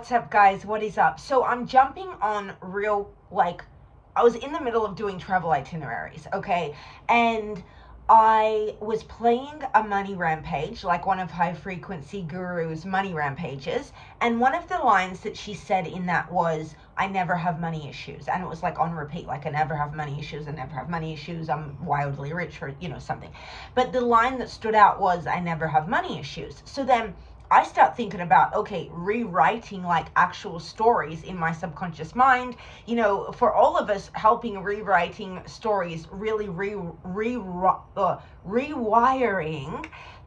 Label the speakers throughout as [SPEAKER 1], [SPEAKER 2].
[SPEAKER 1] What's up, guys? What is up? So I'm jumping on I was in the middle of doing travel itineraries, okay? And I was playing a money rampage, like one of High Frequency Guru's money rampages. And one of the lines that she said in that was, I never have money issues. And it was like on repeat, like I never have money issues, I never have money issues, I'm wildly rich, or, something. But the line that stood out was, I never have money issues. So then I start thinking about, okay, rewriting like actual stories in my subconscious mind. For all of us, helping rewriting stories, really rewiring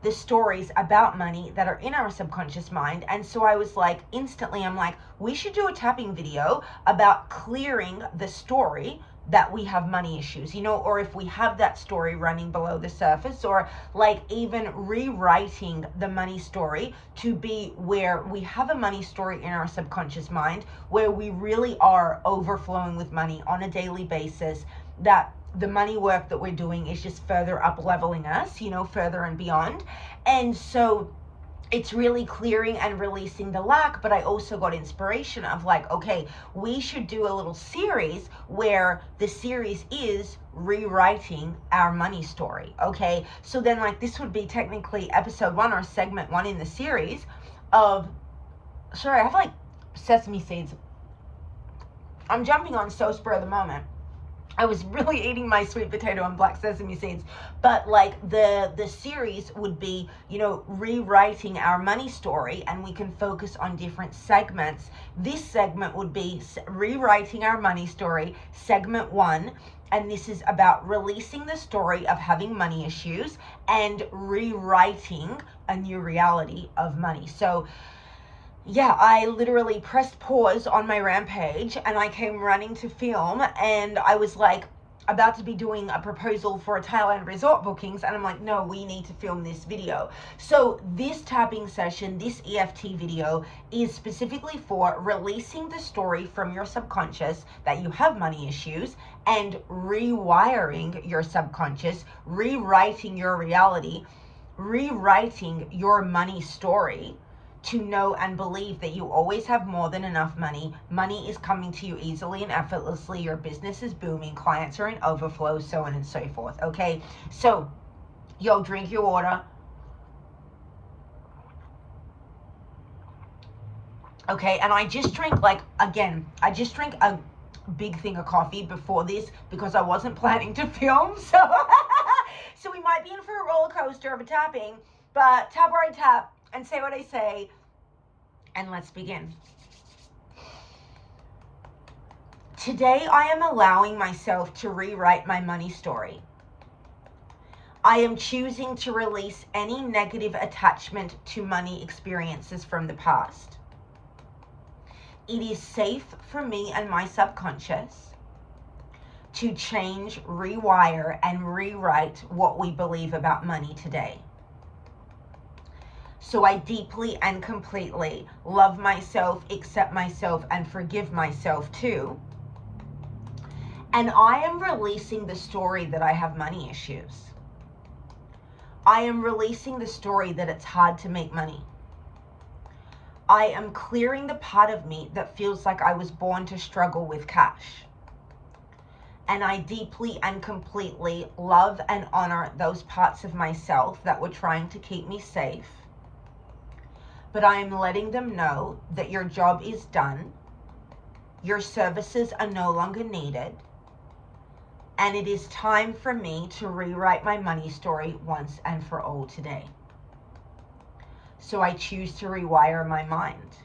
[SPEAKER 1] the stories about money that are in our subconscious mind. And so I was like, instantly, I'm like, we should do a tapping video about clearing the story that we have money issues, or if we have that story running below the surface, or like even rewriting the money story to be where we have a money story in our subconscious mind, where we really are overflowing with money on a daily basis, that the money work that we're doing is just further up leveling us, further and beyond. And so it's really clearing and releasing the lack. But I also got inspiration of like, okay, we should do a little series where the series is rewriting our money story. Okay, so then like this would be technically episode 1 or segment 1 in the series of, sorry, I have like sesame seeds. I'm jumping on so spur of the moment. I was really eating my sweet potato and black sesame seeds, but like the series would be, rewriting our money story, and we can focus on different segments. This segment would be rewriting our money story, segment 1, and this is about releasing the story of having money issues and rewriting a new reality of money. So yeah, I literally pressed pause on my rampage and I came running to film, and I was like about to be doing a proposal for a Thailand resort bookings, and I'm like, no, we need to film this video. So this tapping session, this EFT video, is specifically for releasing the story from your subconscious that you have money issues and rewiring your subconscious, rewriting your reality, rewriting your money story, to know and believe that you always have more than enough money. Money is coming to you easily and effortlessly. Your business is booming. Clients are in overflow, so on and so forth. Okay, so drink your water. Okay, and I just drank a big thing of coffee before this because I wasn't planning to film. So we might be in for a roller coaster of a tapping, but tap where I tap and say what I say, and let's begin. Today, I am allowing myself to rewrite my money story. I am choosing to release any negative attachment to money experiences from the past. It is safe for me and my subconscious to change, rewire, and rewrite what we believe about money today. So I deeply and completely love myself, accept myself, and forgive myself too. And I am releasing the story that I have money issues. I am releasing the story that it's hard to make money. I am clearing the part of me that feels like I was born to struggle with cash. And I deeply and completely love and honor those parts of myself that were trying to keep me safe. But I am letting them know that your job is done, your services are no longer needed, and it is time for me to rewrite my money story once and for all today. So I choose to rewire my mind,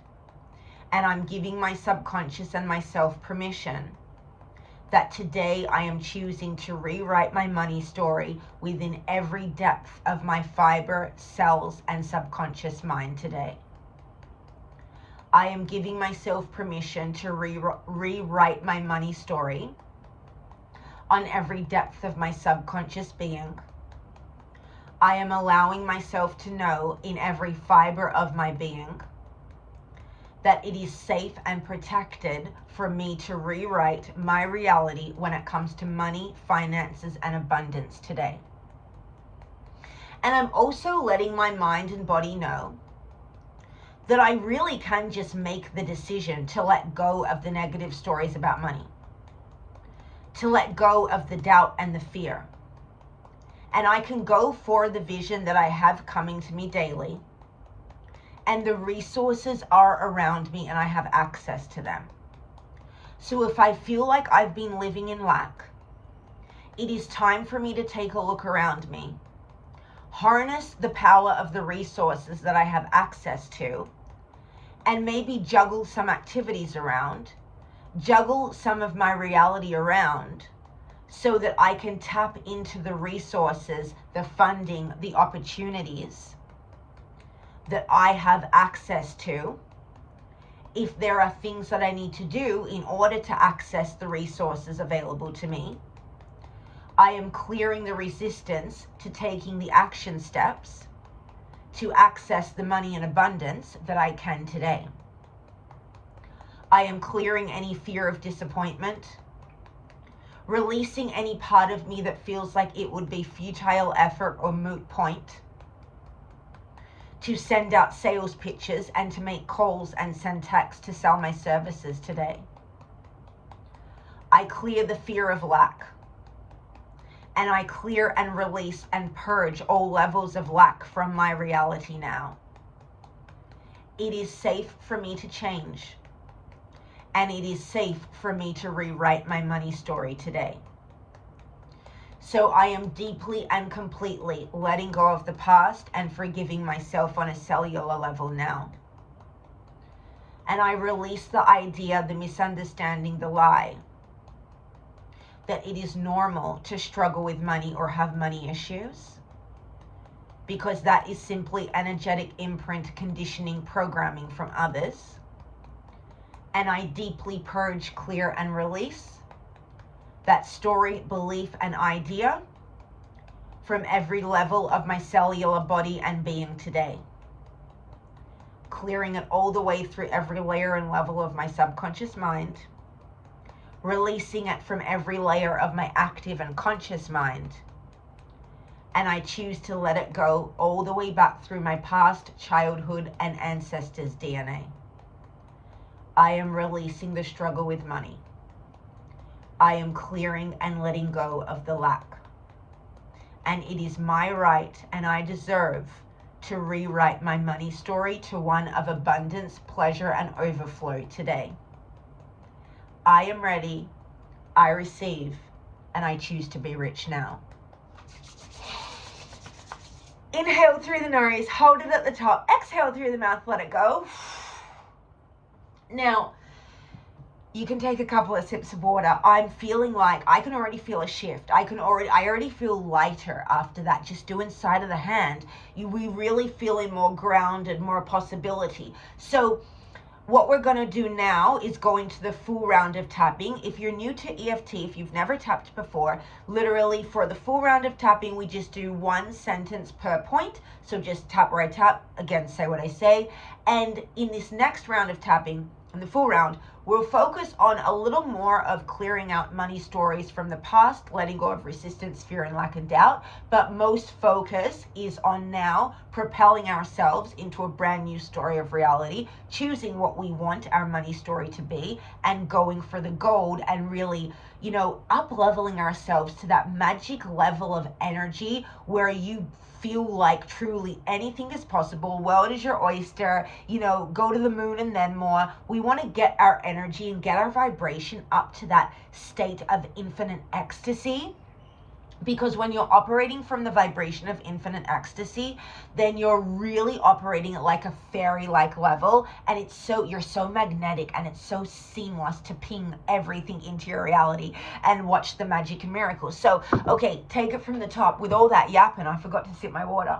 [SPEAKER 1] and I'm giving my subconscious and myself permission that today I am choosing to rewrite my money story within every depth of my fiber, cells, and subconscious mind today. I am giving myself permission to rewrite my money story on every depth of my subconscious being. I am allowing myself to know in every fiber of my being that it is safe and protected for me to rewrite my reality when it comes to money, finances, and abundance today. And I'm also letting my mind and body know that I really can just make the decision to let go of the negative stories about money, to let go of the doubt and the fear. And I can go for the vision that I have coming to me daily, and the resources are around me and I have access to them. So if I feel like I've been living in lack, it is time for me to take a look around me, harness the power of the resources that I have access to, and maybe juggle some activities around, juggle some of my reality around, so that I can tap into the resources, the funding, the opportunities that I have access to. If there are things that I need to do in order to access the resources available to me, I am clearing the resistance to taking the action steps to access the money in abundance that I can today. I am clearing any fear of disappointment, releasing any part of me that feels like it would be futile effort or moot point to send out sales pitches and to make calls and send texts to sell my services today. I clear the fear of lack, and I clear and release and purge all levels of lack from my reality now. It is safe for me to change, and it is safe for me to rewrite my money story today. So I am deeply and completely letting go of the past and forgiving myself on a cellular level now. And I release the idea, the misunderstanding, the lie, that it is normal to struggle with money or have money issues, because that is simply energetic imprint conditioning programming from others. And I deeply purge, clear, and release that story, belief, and idea from every level of my cellular body and being today. Clearing it all the way through every layer and level of my subconscious mind, releasing it from every layer of my active and conscious mind. And I choose to let it go all the way back through my past, childhood, and ancestors' DNA. I am releasing the struggle with money. I am clearing and letting go of the lack. And it is my right, and I deserve, to rewrite my money story to one of abundance, pleasure, and overflow today. I am ready, I receive, and I choose to be rich now. Inhale through the nose, hold it at the top, exhale through the mouth, let it go. Now, you can take a couple of sips of water. I'm feeling like I can already feel a shift. I already feel lighter after that. Just do inside of the hand. We really feeling more grounded, more possibility. So what we're going to do now is go into the full round of tapping. If you're new to EFT, if you've never tapped before, literally for the full round of tapping, we just do one sentence per point. So just tap where I tap, again, say what I say. And in this next round of tapping, in the full round, we'll focus on a little more of clearing out money stories from the past, letting go of resistance, fear, and lack and doubt. But most focus is on now propelling ourselves into a brand new story of reality, choosing what we want our money story to be, and going for the gold and really, up-leveling ourselves to that magic level of energy where you feel like truly anything is possible. World is your oyster, go to the moon and then more. We want to get our energy and get our vibration up to that state of infinite ecstasy. Because when you're operating from the vibration of infinite ecstasy, then you're really operating at like a fairy-like level, and you're so magnetic and it's so seamless to ping everything into your reality and watch the magic and miracles. So, okay, take it from the top. With all that yapping, I forgot to sip my water.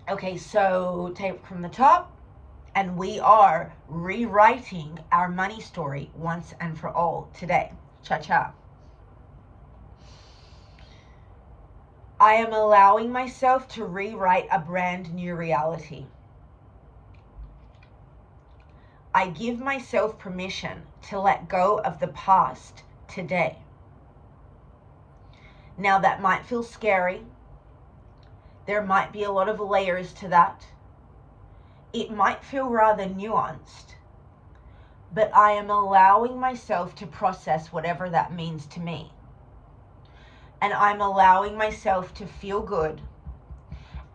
[SPEAKER 1] Okay, so take it from the top, and we are rewriting our money story once and for all today. Cha-cha. I am allowing myself to rewrite a brand new reality. I give myself permission to let go of the past today. Now that might feel scary. There might be a lot of layers to that. It might feel rather nuanced, but I am allowing myself to process whatever that means to me. And I'm allowing myself to feel good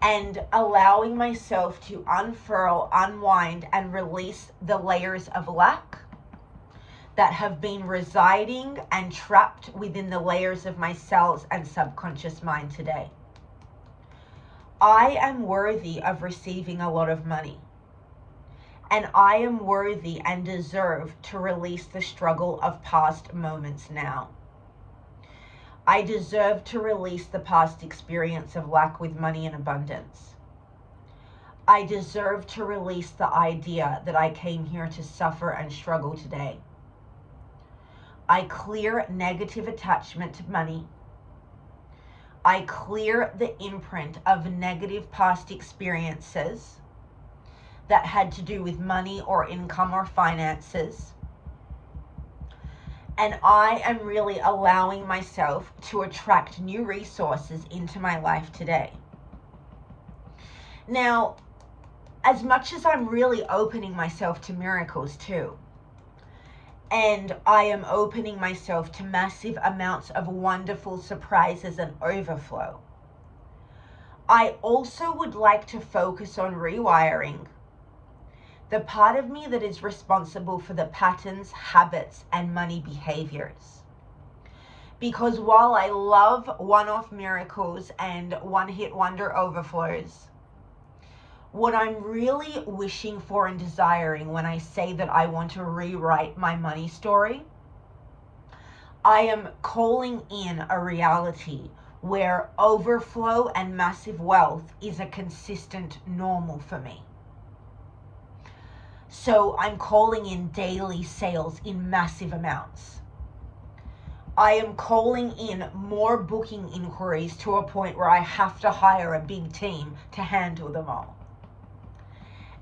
[SPEAKER 1] and allowing myself to unfurl, unwind, and release the layers of lack that have been residing and trapped within the layers of my cells and subconscious mind today. I am worthy of receiving a lot of money. And I am worthy and deserve to release the struggle of past moments now. I deserve to release the past experience of lack with money and abundance. I deserve to release the idea that I came here to suffer and struggle today. I clear negative attachment to money. I clear the imprint of negative past experiences that had to do with money or income or finances. And I am really allowing myself to attract new resources into my life today. Now, as much as I'm really opening myself to miracles too, and I am opening myself to massive amounts of wonderful surprises and overflow, I also would like to focus on rewiring the part of me that is responsible for the patterns, habits, and money behaviors. Because while I love one-off miracles and one-hit wonder overflows, what I'm really wishing for and desiring when I say that I want to rewrite my money story, I am calling in a reality where overflow and massive wealth is a consistent normal for me. So I'm calling in daily sales in massive amounts. I am calling in more booking inquiries to a point where I have to hire a big team to handle them all.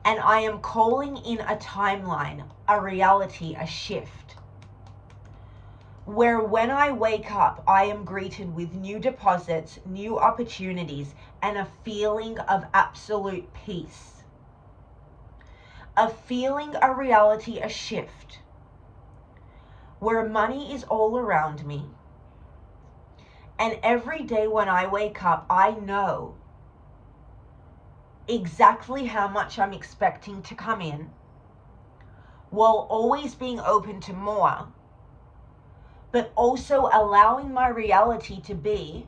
[SPEAKER 1] And I am calling in a timeline, a reality, a shift, where when I wake up, I am greeted with new deposits, new opportunities, and a feeling of absolute peace. A feeling, a reality, a shift, where money is all around me. And every day when I wake up, I know exactly how much I'm expecting to come in, while always being open to more, but also allowing my reality to be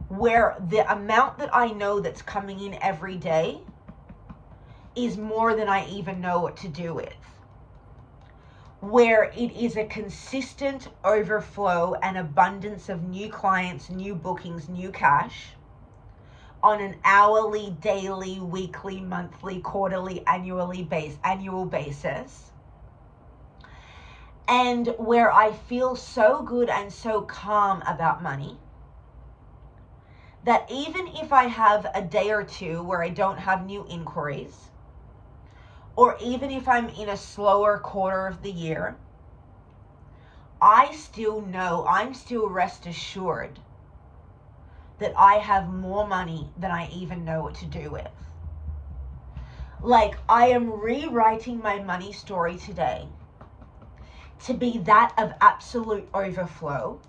[SPEAKER 1] where the amount that I know that's coming in every day is more than I even know what to do with. Where it is a consistent overflow and abundance of new clients, new bookings, new cash on an hourly, daily, weekly, monthly, quarterly, annual basis. And where I feel so good and so calm about money that even if I have a day or two where I don't have new inquiries, or even if I'm in a slower quarter of the year, I still know, I'm still rest assured that I have more money than I even know what to do with. Like, I am rewriting my money story today to be that of absolute overflow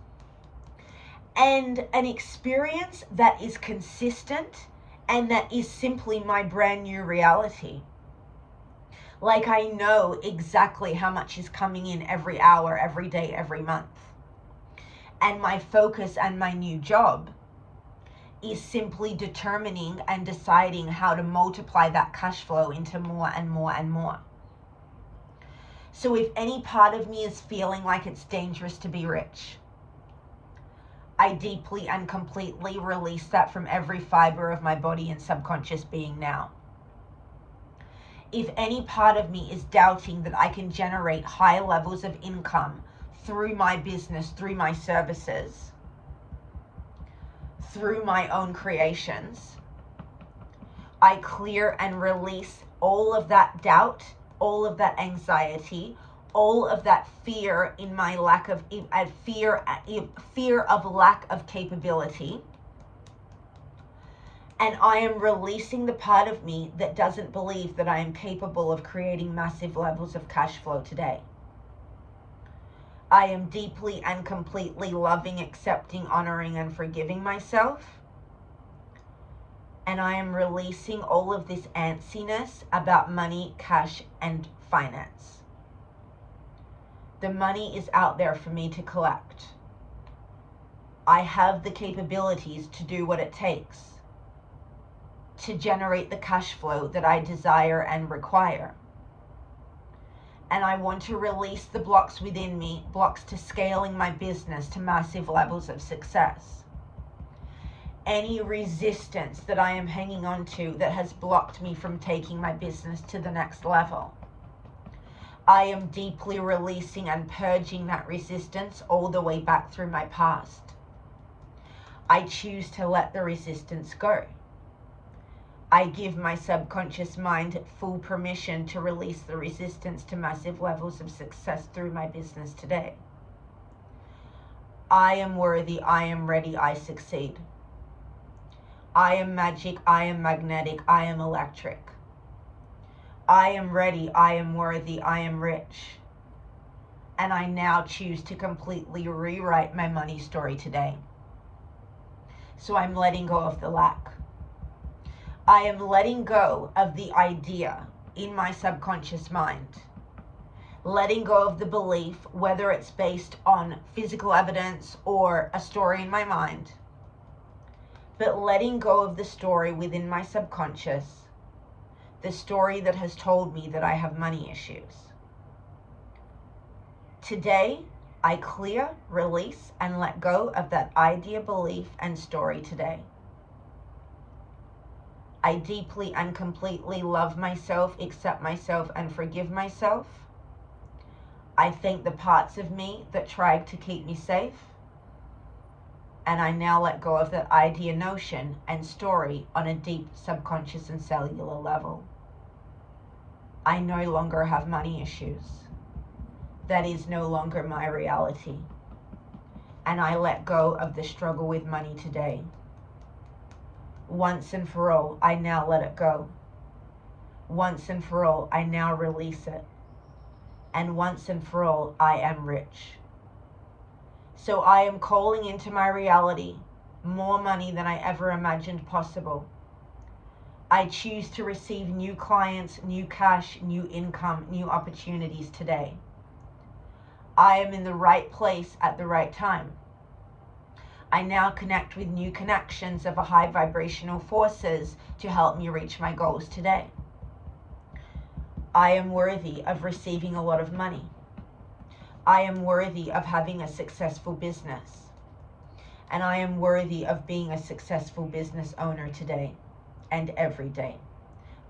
[SPEAKER 1] and an experience that is consistent and that is simply my brand new reality. Like, I know exactly how much is coming in every hour, every day, every month. And my focus and my new job is simply determining and deciding how to multiply that cash flow into more and more and more. So if any part of me is feeling like it's dangerous to be rich, I deeply and completely release that from every fiber of my body and subconscious being now. If any part of me is doubting that I can generate high levels of income through my business, through my services, through my own creations, I clear and release all of that doubt, all of that anxiety, all of that fear in my lack of fear of lack of capability. And I am releasing the part of me that doesn't believe that I am capable of creating massive levels of cash flow today. I am deeply and completely loving, accepting, honoring, and forgiving myself. And I am releasing all of this antsiness about money, cash, and finance. The money is out there for me to collect. I have the capabilities to do what it takes to generate the cash flow that I desire and require. And I want to release the blocks within me, blocks to scaling my business to massive levels of success. Any resistance that I am hanging on to that has blocked me from taking my business to the next level, I am deeply releasing and purging that resistance all the way back through my past. I choose to let the resistance go. I give my subconscious mind full permission to release the resistance to massive levels of success through my business today. I am worthy, I am ready, I succeed. I am magic, I am magnetic, I am electric. I am ready, I am worthy, I am rich. And I now choose to completely rewrite my money story today. So I'm letting go of the lack. I am letting go of the idea in my subconscious mind. Letting go of the belief, whether it's based on physical evidence or a story in my mind, but letting go of the story within my subconscious, the story that has told me that I have money issues. Today, I clear, release, and let go of that idea, belief, and story today. I deeply and completely love myself, accept myself, and forgive myself. I thank the parts of me that tried to keep me safe. And I now let go of that idea, notion, and story on a deep subconscious and cellular level. I no longer have money issues. That is no longer my reality. And I let go of the struggle with money today. Once and for all, I now let it go. Once and for all, I now release it. And once and for all, I am rich. So I am calling into my reality more money than I ever imagined possible. I choose to receive new clients, new cash, new income, new opportunities today. I am in the right place at the right time. I now connect with new connections of a high vibrational forces to help me reach my goals today. I am worthy of receiving a lot of money. I am worthy of having a successful business. And I am worthy of being a successful business owner today and every day.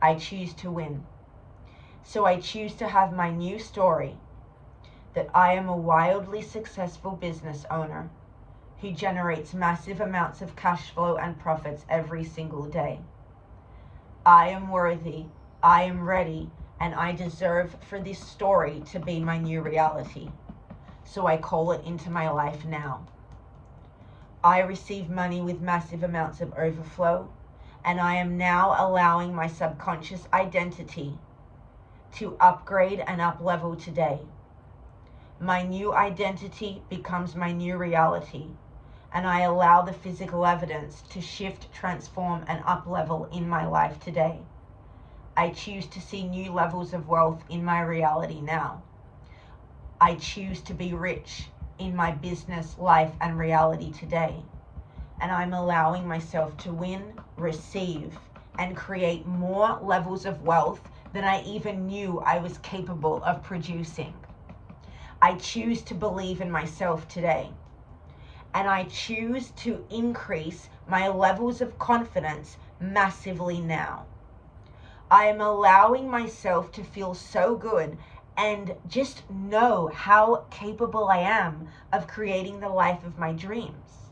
[SPEAKER 1] I choose to win. So I choose to have my new story that I am a wildly successful business owner who generates massive amounts of cash flow and profits every single day. I am worthy, I am ready, and I deserve for this story to be my new reality. So I call it into my life now. I receive money with massive amounts of overflow, and I am now allowing my subconscious identity to upgrade and up-level today. My new identity becomes my new reality, and I allow the physical evidence to shift, transform, and up-level in my life today. I choose to see new levels of wealth in my reality now. I choose to be rich in my business, life, and reality today. And I'm allowing myself to win, receive, and create more levels of wealth than I even knew I was capable of producing. I choose to believe in myself today. And I choose to increase my levels of confidence massively now. I am allowing myself to feel so good and just know how capable I am of creating the life of my dreams.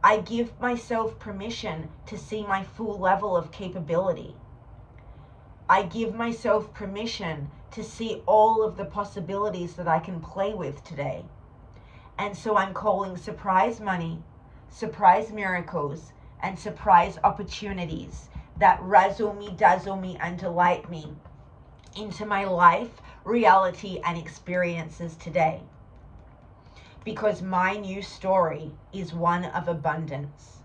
[SPEAKER 1] I give myself permission to see my full level of capability. I give myself permission to see all of the possibilities that I can play with today. And so I'm calling surprise money, surprise miracles, and surprise opportunities that razzle me, dazzle me, and delight me into my life, reality, and experiences today. Because my new story is one of abundance.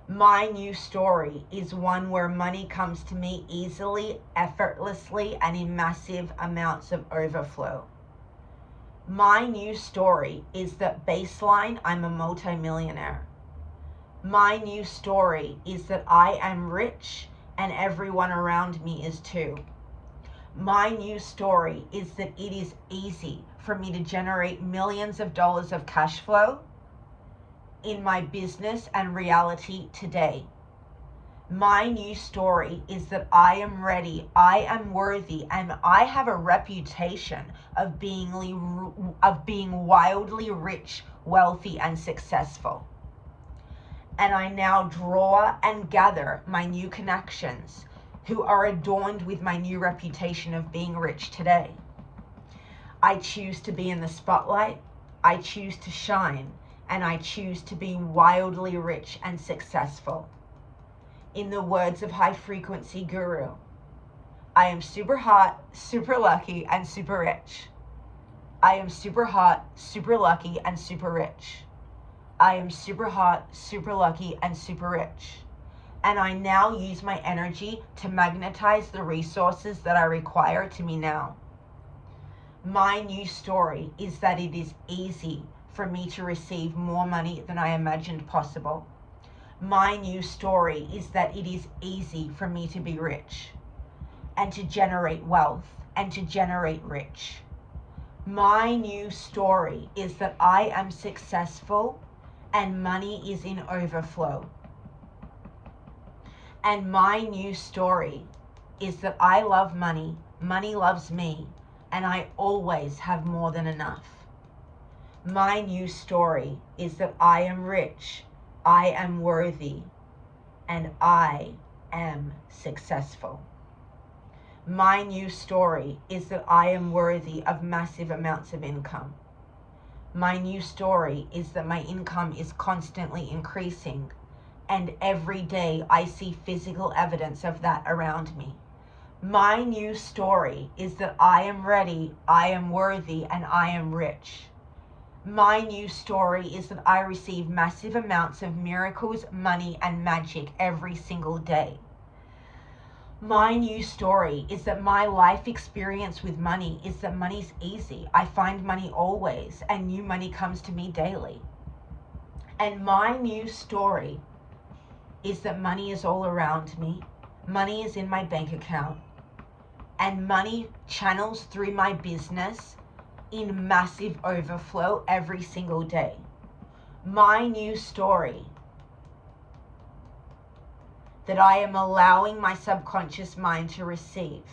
[SPEAKER 1] My new story is one where money comes to me easily, effortlessly, and in massive amounts of overflow. My new story is that baseline, I'm a multimillionaire. My new story is that I am rich and everyone around me is too. My new story is that it is easy for me to generate millions of dollars of cash flow in my business and reality today. My new story is that I am ready, I am worthy, and I have a reputation of being wildly rich, wealthy, and successful. And I now draw and gather my new connections who are adorned with my new reputation of being rich today. I choose to be in the spotlight, I choose to shine, and I choose to be wildly rich and successful. In the words of High Frequency Guru, I am super hot, super lucky, and super rich. I am super hot, super lucky, and super rich. I am super hot, super lucky, and super rich. And I now use my energy to magnetize the resources that I require to me now. My new story is that it is easy for me to receive more money than I imagined possible. My new story is that it is easy for me to be rich and to generate wealth and to generate rich. My new story is that I am successful and money is in overflow. And my new story is that I love money, money loves me, and I always have more than enough. My new story is that I am rich, I am worthy, and I am successful. My new story is that I am worthy of massive amounts of income. My new story is that my income is constantly increasing, and every day I see physical evidence of that around me. My new story is that I am ready, I am worthy, and I am rich. My new story is that I receive massive amounts of miracles, money, and magic every single day. My new story is that my life experience with money is that money's easy. I find money always, and new money comes to me daily. And my new story is that money is all around me. Money is in my bank account. And money channels through my business in massive overflow every single day. My new story that I am allowing my subconscious mind to receive,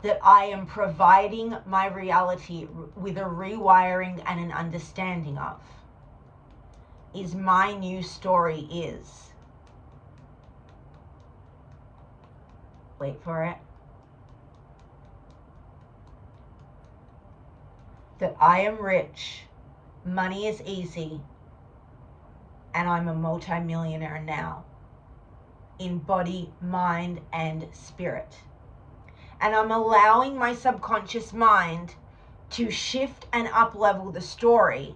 [SPEAKER 1] that I am providing my reality with a rewiring and an understanding of, is my new story is, wait for it, that I am rich, money is easy, and I'm a multimillionaire now, in body, mind, and spirit. And I'm allowing my subconscious mind to shift and up-level the story,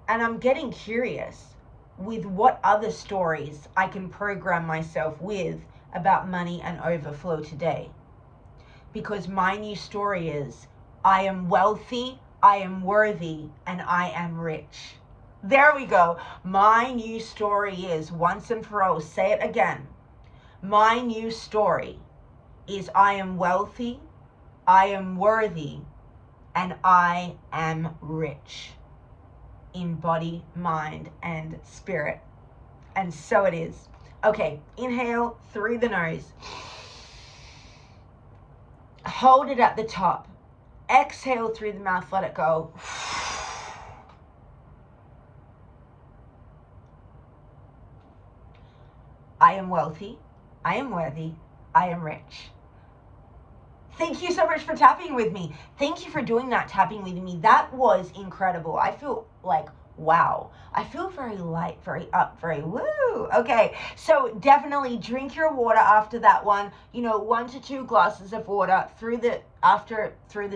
[SPEAKER 1] and I'm getting curious with what other stories I can program myself with about money and overflow today. Because my new story is, I am wealthy, I am worthy, and I am rich. There we go. My new story is, once and for all, say it again. My new story is I am wealthy, I am worthy, and I am rich in body, mind, and spirit. And so it is. Okay, inhale through the nose. Hold it at the top. Exhale through the mouth, let it go. I am wealthy, I am worthy, I am rich. Thank you so much for tapping with me. Thank you for doing that tapping with me. That was incredible. I feel like wow, I feel very light, very up, very woo. Okay, so definitely drink your water after that one. 1 to 2 glasses of water through the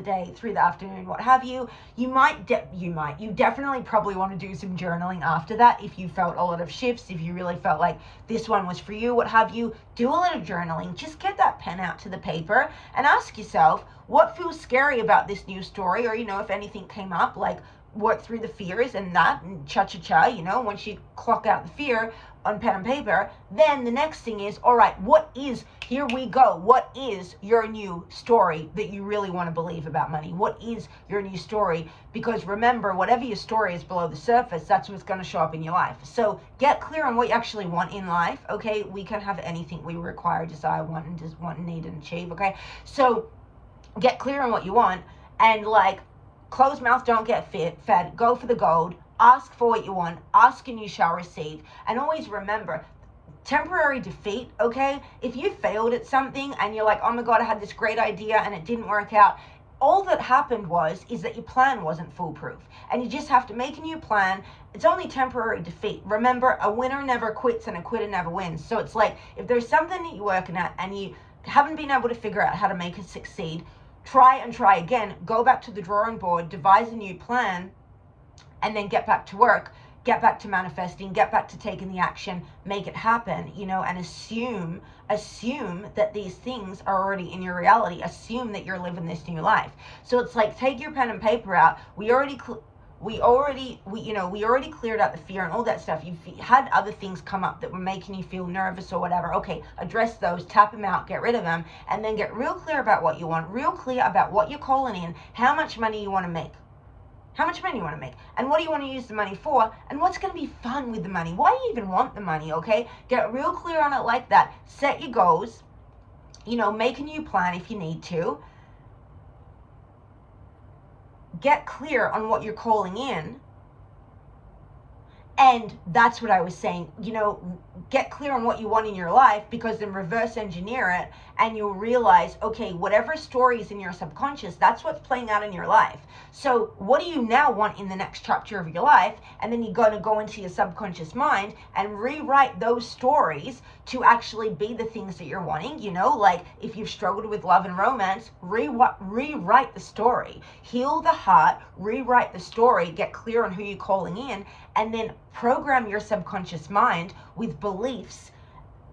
[SPEAKER 1] day, through the afternoon, what have you. You definitely probably want to do some journaling after that if you felt a lot of shifts, if you really felt like this one was for you, what have you. Do a little journaling. Just get that pen out to the paper and ask yourself what feels scary about this new story, or if anything came up, like work through the fears and that, and cha-cha-cha, once you clock out the fear on pen and paper, then the next thing is, all right, what is your new story that you really want to believe about money? What is your new story? Because remember, whatever your story is below the surface, that's what's going to show up in your life. So get clear on what you actually want in life, okay? We can have anything we require, desire, want, need, and achieve, okay? So get clear on what you want, and closed mouth don't get fed. Go for the gold. Ask for what you want. Ask and you shall receive. And always remember, temporary defeat, okay? If you failed at something and you're like, oh my God, I had this great idea and it didn't work out, all that happened is that your plan wasn't foolproof. And you just have to make a new plan. It's only temporary defeat. Remember, a winner never quits and a quitter never wins. So it's like, if there's something that you're working at and you haven't been able to figure out how to make it succeed, try and try again. Go back to the drawing board, devise a new plan, and then get back to work, get back to manifesting, get back to taking the action, make it happen, and assume that these things are already in your reality. Assume that you're living this new life. So it's like, take your pen and paper out. We already cleared out the fear and all that stuff. You've had other things come up that were making you feel nervous or whatever. Okay, address those, tap them out, get rid of them, and then get real clear about what you want, real clear about what you're calling in, how much money you want to make. And what do you want to use the money for, and what's going to be fun with the money? Why do you even want the money, okay? Get real clear on it like that. Set your goals, make a new plan if you need to. Get clear on what you're calling in. And that's what I was saying, get clear on what you want in your life, because then reverse engineer it and you'll realize, okay, whatever story is in your subconscious, that's what's playing out in your life. So what do you now want in the next chapter of your life? And then you're going to go into your subconscious mind and rewrite those stories to actually be the things that you're wanting. Like if you've struggled with love and romance, rewrite the story, heal the heart, rewrite the story, get clear on who you're calling in, and then program your subconscious mind with beliefs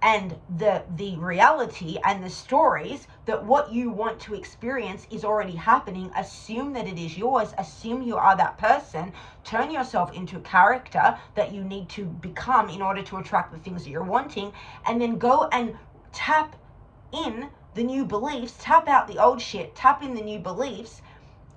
[SPEAKER 1] and the reality and the stories that what you want to experience is already happening. Assume that it is yours. Assume you are that person. Turn yourself into a character that you need to become in order to attract the things that you're wanting, and then go and tap in the new beliefs, tap out the old shit, tap in the new beliefs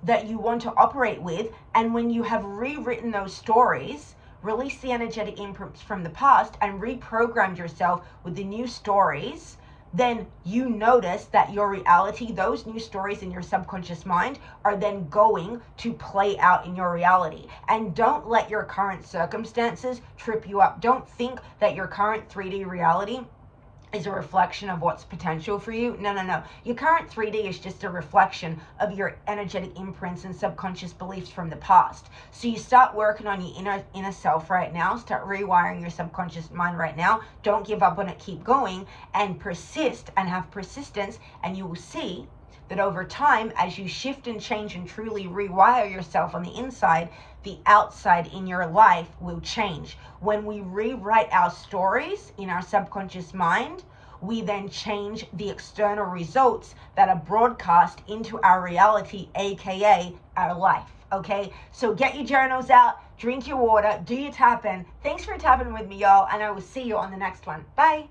[SPEAKER 1] that you want to operate with. And when you have rewritten those stories, release the energetic imprints from the past and reprogrammed yourself with the new stories, then you notice that your reality, those new stories in your subconscious mind, are then going to play out in your reality. And don't let your current circumstances trip you up. Don't think that your current 3D reality is a reflection of what's potential for you. No. Your current 3D is just a reflection of your energetic imprints and subconscious beliefs from the past. So you start working on your inner self right now. Start rewiring your subconscious mind right now. Don't give up on it. Keep going and persist and have persistence, and you will see that over time, as you shift and change and truly rewire yourself on the inside, the outside in your life will change. When we rewrite our stories in our subconscious mind, we then change the external results that are broadcast into our reality, aka our life. Okay, so get your journals out, drink your water, do your tapping. Thanks for tapping with me, y'all, and I will see you on the next one. Bye.